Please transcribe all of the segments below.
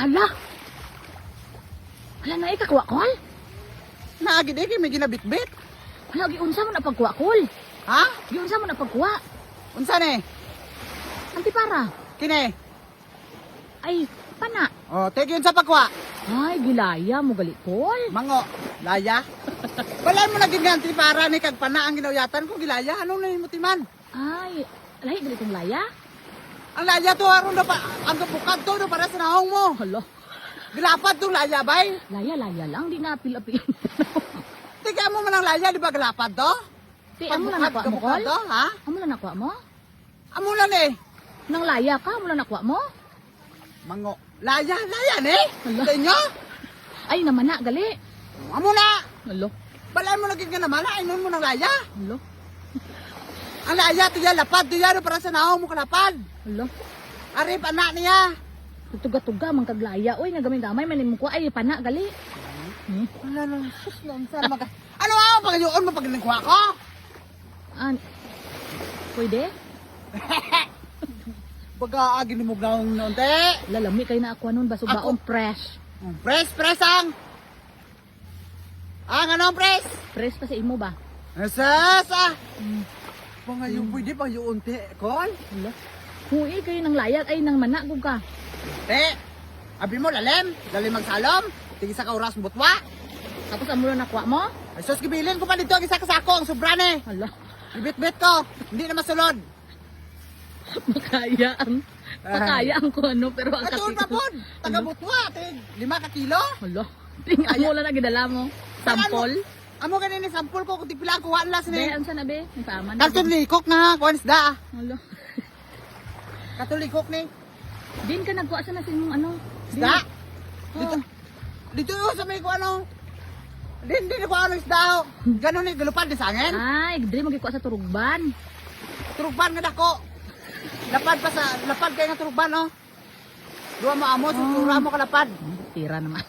hala. Hala na ikakuha kol. Naagi di kay may ginabitbit. Hala giunsa mo na pagkuha kol. Ha? Giunsa mo na pagkuha. Unsa ni? Antipara. Kini. Ay pana. Oh, tegi yun sa pakwa. Ay gilaya mo gali kol. Mango, laya. Balay mo na giganti para ni kag pana ang ginawyatan ko gilaya. Ano na yung mutiman? Ay lahi gali kong laya. Ang laya to aron na pa ang bukad to do para sa nahong mo. Hala. Gilapad tong laya bay. Laya lang di na apil-apil. Tiga mo man ang laya di ba gilapad to? Ti amo na nakuha mo kol. to, ha? Amo na nakuha mo. Amo na ni. Nang laya ka amo na nakuha mo. Mango, laya ni. Hala. Sa inyo? Ay naman na gali. Amo na. Hala. Balay mo na gid nga naman, inon mo ng laya. Hala. Ang laya to ya lapad to ya para sa nahong mo kalapad. Hala. Ari pa na niya. Tuga-tuga man kag laya oy nga gamay-gamay man imong kuha ay pana gali. Wala na, sus na, saan mag... Ano ang pagayuon mo pag nagkuha ko? Pwede? Pag-aagin mo gawang noon, te. Lalami kay na ako nun baso baon fresh. Press ang! Ang anong press? Fresh pa sa imo ba? Asas ah! Pangayon pwede pagayuon, te. Kol? Hala. Hui kayo ng layag ay nang mana gug ka. Te, abi mo lalim. Lalim magsalom. Tingin sa kauras butwa. Tapos amo na nakuha mo? Ay sus, gibilin ko pa dito ang isa kasako, ang sobra ni. Hala. Ibit-bit ko. Hindi na masulod. Makaya ang ko ano pero ang Atul pa po. Taga butwa, te. 5 ka kilo. Hala. Ting amo lang na gidala mo. Sample. Amo ganin ni sample ko kung pila ko wala las Be, ni. ansa na be? Ang paaman. Katulikok na, kuan isda. Hala. Katulikok ni. Din ka nagkuha sa nasin mong ano? Isda. Dito. Dito yung sa may ko ano. Hindi ko ano isda. Ganon ni galupad di sangin. Ay, diri magikuha sa turugban. Turugban nga dako. Lapad kay nga turugban oh. Duwa mo amo, sutura mo kalapad. Tira naman.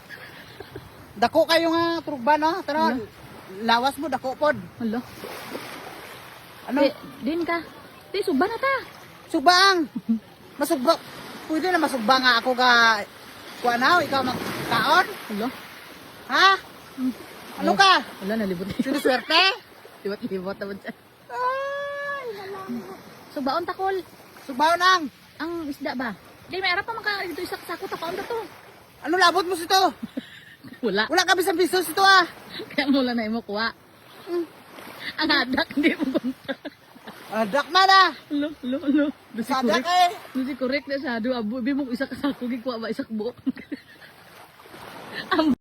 Dako kayo nga turugban oh. Tara. Lawas mo dako pod. Hala. Ano? Din ka. Di suba na ta. Subang. Masugba. Pwede na masugba nga ako ka kuanaw, ikaw magkaon? Hala. Ha? Ano ka? Wala na libot. Sino swerte? Libot naman siya. Ay, Subaon takol. Subaw nang. Ang isda ba? Di may arap pa maka dito isa kasako tapaon na to. Ano labot mo sito? Wala. Wala ka bisang piso sito ah. Kaya mula na imo kuha. Ang hadak hindi mo gunta. Adak man ah. Lo. Dusi Sadak correct. eh. Dusi correct na sa adu abu bi mo isa kasako gikuha ba isa buok. Ang